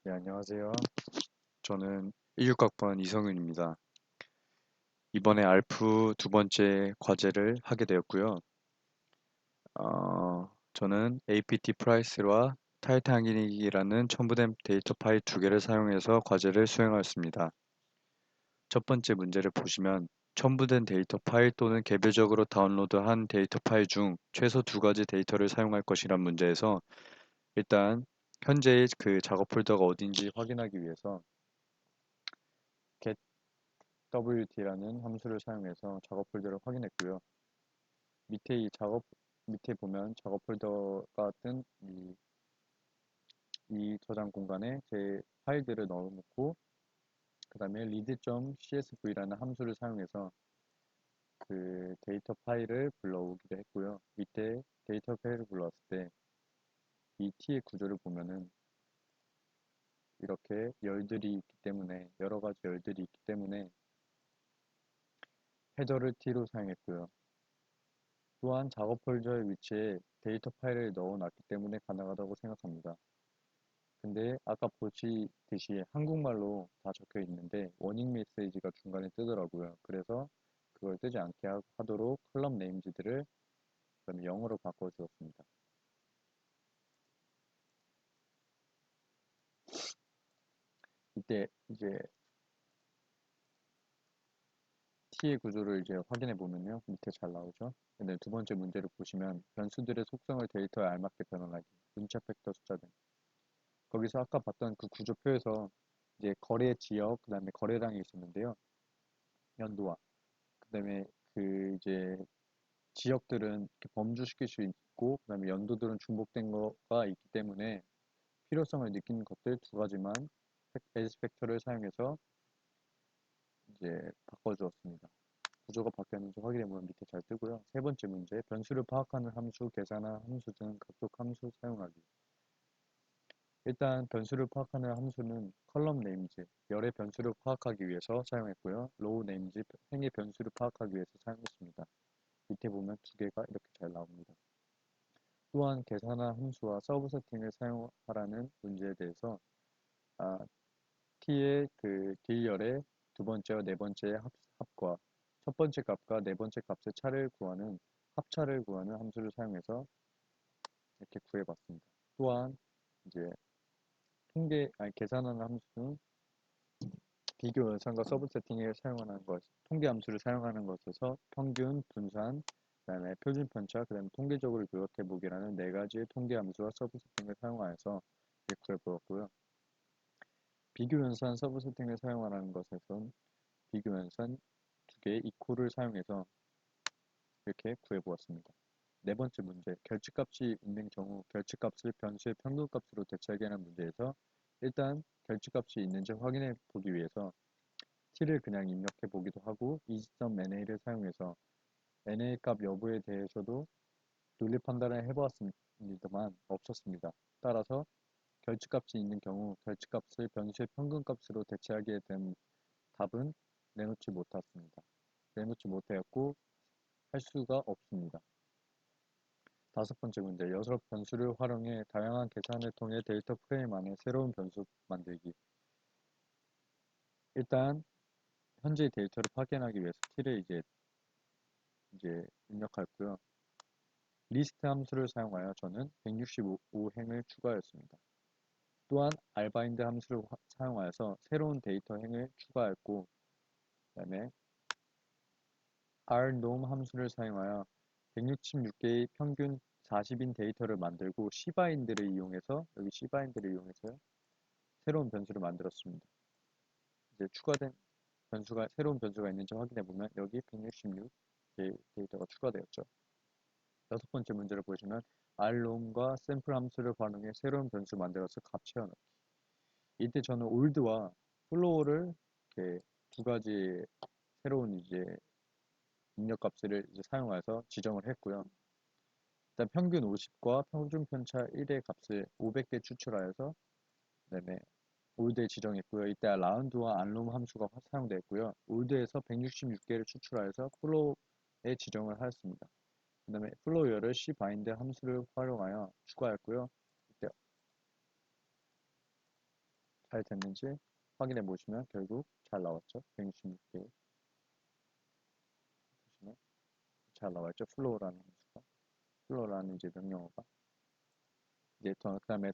네, 안녕하세요. 저는 16학번 이성윤입니다. 이번에 알프 두 번째 과제를 하게 되었고요. 저는 APT 프라이스와 타이타닉이라는 첨부된 데이터 파일 두 개를 사용해서 과제를 수행하였습니다. 첫 번째 문제를 보시면 첨부된 데이터 파일 또는 개별적으로 다운로드한 데이터 파일 중 최소 두 가지 데이터를 사용할 것이란 문제에서 일단 현재의 그 작업 폴더가 어딘지 확인하기 위해서 wt라는 함수를 사용해서 작업 폴더를 확인했고요. 밑에 밑에 보면 작업 폴더가 뜬 이 저장 공간에 제 파일들을 넣어놓고 그 다음에 read.csv라는 함수를 사용해서 그 데이터 파일을 불러오기도 했고요. 밑에 데이터 파일을 불러왔을 때 이 t의 구조를 보면은 이렇게 열들이 있기 때문에 여러 가지 열들이 있기 때문에 헤더를 t로 사용했고요. 또한 작업 폴더의 위치에 데이터 파일을 넣어놨기 때문에 가능하다고 생각합니다. 근데 아까 보시듯이 한국말로 다 적혀 있는데 워닝 메시지가 중간에 뜨더라고요. 그래서 그걸 뜨지 않게 하도록 컬럼 네임즈들을 그다음에 영어로 바꿔 주었습니다. 이때 이제 T의 구조를 이제 확인해 보면요. 밑에 잘 나오죠. 근데 두 번째 문제를 보시면 변수들의 속성을 데이터에 알맞게 변환하기, 문자 팩터 숫자 등. 거기서 아까 봤던 그 구조표에서 이제 거래 지역, 그다음에 거래량이 있었는데요. 연도와 그다음에 그 이제 지역들은 이렇게 범주시킬 수 있고 그다음에 연도들은 중복된 거가 있기 때문에 필요성을 느끼는 것들 두 가지만 에스 팩터를 사용해서 이제 바꿔주었습니다. 구조가 바뀌었는지 확인해보면 밑에 잘 뜨고요. 세 번째 문제, 변수를 파악하는 함수, 계산한 함수 등 각종 함수 사용하기. 일단 변수를 파악하는 함수는 컬럼 네임즈, 열의 변수를 파악하기 위해서 사용했고요. 로우 네임즈, 행의 변수를 파악하기 위해서 사용했습니다. 밑에 보면 두 개가 이렇게 잘 나옵니다. 또한 계산한 함수와 서브 세팅을 사용하라는 문제에 대해서 t의 그 딜열의 두 번째와 네 번째의 합과 첫 번째 값과 네 번째 값의 차를 구하는 합차를 구하는 함수를 사용해서 이렇게 구해봤습니다. 또한 이제 계산하는 함수는 비교 연산과 서브 세팅에 사용하는 것, 통계 함수를 사용하는 것에서 평균, 분산, 그다음에 표준 편차, 그다음에 통계적으로 요약해 보기라는 네 가지의 통계 함수와 서브 세팅을 사용하여서 구해보았고요. 비교 연산 서브 세팅을 사용하는 것에선 비교 연산 두 개의 이코를 사용해서 이렇게 구해보았습니다. 네 번째 문제, 결집값이 있는 경우 결집값을 변수의 평균값으로 대체하게 하는 문제에서 일단 결집값이 있는지 확인해 보기 위해서 t를 그냥 입력해 보기도 하고 easy.na를 사용해서 na 값 여부에 대해서도 논리 판단을 해보았습니다만 없었습니다. 따라서 결집값이 있는 경우 결집값을 변수의 평균값으로 대체하게 된 답은 내놓지 못하였고 할 수가 없습니다. 다섯 번째 문제, 여러 변수를 활용해 다양한 계산을 통해 데이터 프레임 안에 새로운 변수 만들기. 일단 현재 데이터를 확인하기 위해서 t를 이제 입력했고요. 리스트 함수를 사용하여 저는 165행을 추가하였습니다. 또한 알바인드 함수를 사용하여서 새로운 데이터 행을 추가했고 그다음에 rnom 함수를 사용하여 166개의 평균 40인 데이터를 만들고 시바인드를 이용해서 여기 시바인드를 이용해서 새로운 변수를 만들었습니다. 이제 추가된 새로운 변수가 있는지 확인해 보면 여기 166 데이터가 추가되었죠. 여섯 번째 문제를 보시면 rnom과 샘플 함수를 활용해 새로운 변수 만들어서 값 채워넣기. 이때 저는 올드와 플로어를 이렇게 두 가지 새로운 이제 입력 값을 이제 사용해서 지정을 했고요. 일단 평균 50과 평균 편차 1의 값을 500개 추출하여서 그다음에 올드에 지정했고요. 이때 라운드와 안롬 함수가 사용되었고요. 올드에서 166개를 추출하여서 플로우에 지정을 하였습니다. 그 다음에 플로우열을 cbind 함수를 활용하여 추가했고요. 이때 잘 됐는지 확인해 보시면 결국 잘 나왔죠. 166개 보시면 잘 나왔죠. 플로우라는 함수가. 플로우라는 이제 명령어가. 이제 그다음에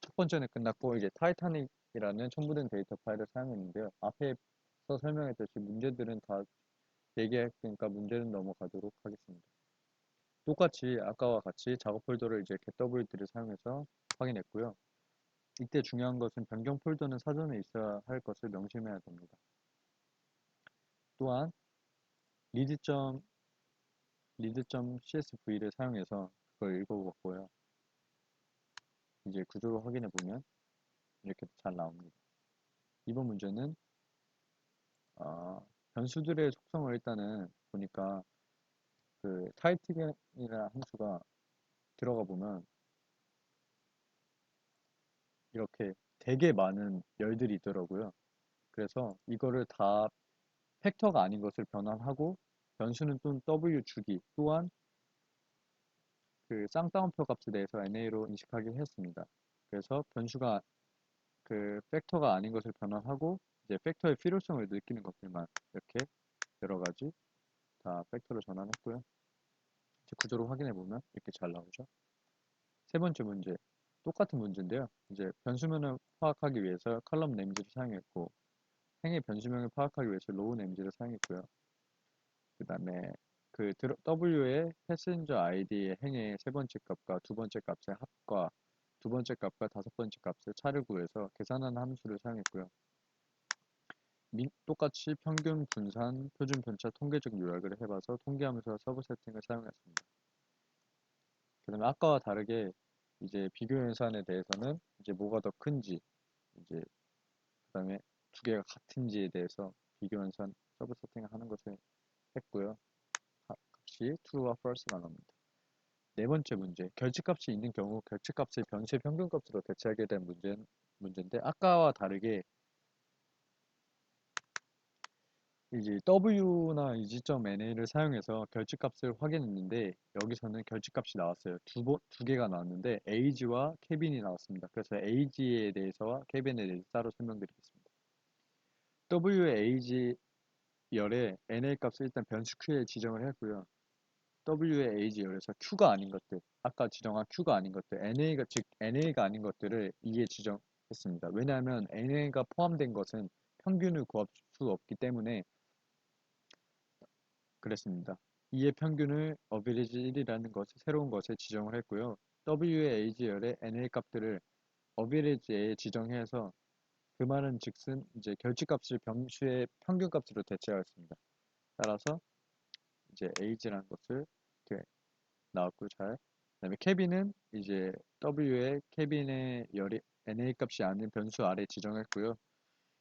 첫 번째는 끝났고 이제 타이타닉이라는 첨부된 데이터 파일을 사용했는데요. 앞에서 설명했듯이 문제들은 다 얘기했으니까 문제는 넘어가도록 하겠습니다. 똑같이 아까와 같이 작업 폴더를 이제 getW들을 사용해서 확인했고요. 이때 중요한 것은 변경 폴더는 사전에 있어야 할 것을 명심해야 됩니다. 또한 read.csv를 사용해서 그걸 읽어봤고요. 이제 구조를 확인해 보면 이렇게 잘 나옵니다. 이번 문제는 변수들의 속성을 일단은 보니까 그 타이틀이라는 함수가 들어가 보면 이렇게 되게 많은 열들이 있더라고요. 그래서 이거를 다 팩터가 아닌 것을 변환하고 변수는 또 w 주기 또한 그 쌍따옴표 값에 대해서 NA로 인식하게 했습니다. 그래서 변수가 그 팩터가 아닌 것을 변환하고 이제 팩터의 필요성을 느끼는 것들만 이렇게 여러 가지 다 팩터로 전환했고요. 이제 구조를 확인해 보면 이렇게 잘 나오죠. 세 번째 문제 똑같은 문제인데요. 이제 변수명을 파악하기 위해서 컬럼 네임즈를 사용했고 행의 변수명을 파악하기 위해서 로우 네임즈를 사용했고요. 그 다음에 그 W의 패신저 아이디의 행의 세 번째 값과 두 번째 값의 합과 두 번째 값과 다섯 번째 값의 차를 구해서 계산하는 함수를 사용했고요. 똑같이 평균, 분산, 표준 편차, 통계적 요약을 해봐서 통계함수와 서브 세팅을 사용했습니다. 그 다음에 아까와 다르게 이제 비교 연산에 대해서는 이제 뭐가 더 큰지 이제 그 다음에 두 개가 같은지에 대해서 비교 연산 서브 세팅을 하는 것을 했고요. 값이 true와 false가 나옵니다. 네 번째 문제, 결집값이 있는 경우 결집값을 변수의 평균값으로 대체하게 된 문제인데 아까와 다르게 이제 W나 EG.NA를 사용해서 결집값을 확인했는데 여기서는 결집값이 나왔어요. 두 개가 나왔는데 age와 cabin이 나왔습니다. 그래서 age에 대해서와 cabin에 대해서 따로 설명드리겠습니다. W의 age 열에 NA 값을 일단 변수 Q에 지정을 했고요. W의 age 열에서 Q가 아닌 것들, 아까 지정한 Q가 아닌 것들, 즉 NA가 아닌 것들을 2에 지정했습니다. 왜냐하면 NA가 포함된 것은 평균을 구할 수 없기 때문에 그랬습니다. 이의 평균을 average 1이라는 것을 새로운 것에 지정을 했고요. W의 age열의 NA 값들을 average에 지정해서 그 말은 즉슨 이제 결집값을 변수의 평균값으로 대체하였습니다. 따라서 이제 age라는 것을 이렇게 나왔고요. 잘. 그다음에 cabin은 이제 W의 cabin의 열이 NA 값이 아닌 변수 아래 지정했고요.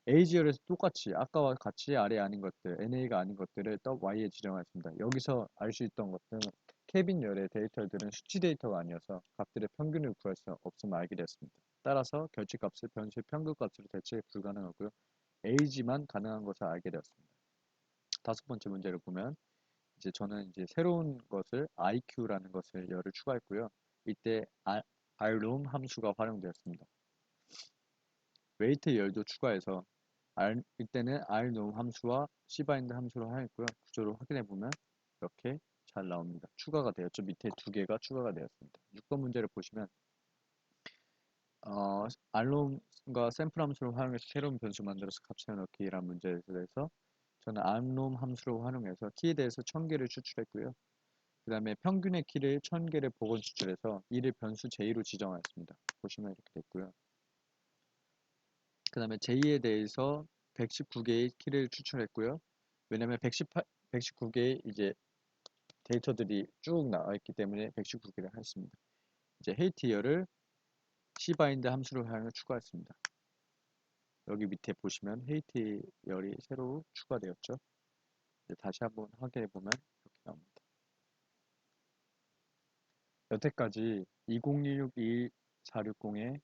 AG열에서 똑같이 아까와 같이 아래 아닌 것들, NA가 아닌 것들을 Y에 지정하였습니다. 여기서 알 수 있던 것들은 캐빈열의 데이터들은 수치 데이터가 아니어서 값들의 평균을 구할 수 없음을 알게 되었습니다. 따라서 결집값을 변수의 평균값으로 대체 불가능하고요. AG만 가능한 것을 알게 되었습니다. 다섯 번째 문제를 보면 이제 저는 이제 새로운 것을 IQ라는 것을 열을 추가했고요. 이때 rrom 함수가 활용되었습니다. 웨이트 열도 추가해서 이때는 rnom 함수와 cbind 함수를 활용했고요. 구조를 확인해 보면 이렇게 잘 나옵니다. 추가가 되었죠. 밑에 두 개가 추가가 되었습니다. 6번 문제를 보시면 rnom과 샘플 함수를 활용해서 새로운 변수 만들어서 값 세워넣기라는 문제에 대해서 저는 rnom 함수를 활용해서 k에 대해서 1000개를 추출했고요. 그 다음에 평균의 키를 1000개를 복원 추출해서 이를 변수 j 로 지정하였습니다. 보시면 이렇게 됐고요. 그 다음에 j에 대해서 119개의 키를 추출했고요. 왜냐면 119개의 이제 데이터들이 쭉 나와 있기 때문에 119개를 했습니다. 이제 헤이티어를 cbind 함수를 활용해 추가했습니다. 여기 밑에 보시면 헤이티열이 새로 추가되었죠. 다시 한번 확인해 보면 이렇게 나옵니다. 여태까지 2016-21460의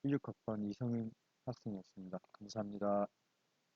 16학번 이성윤 학생이었습니다. 감사합니다.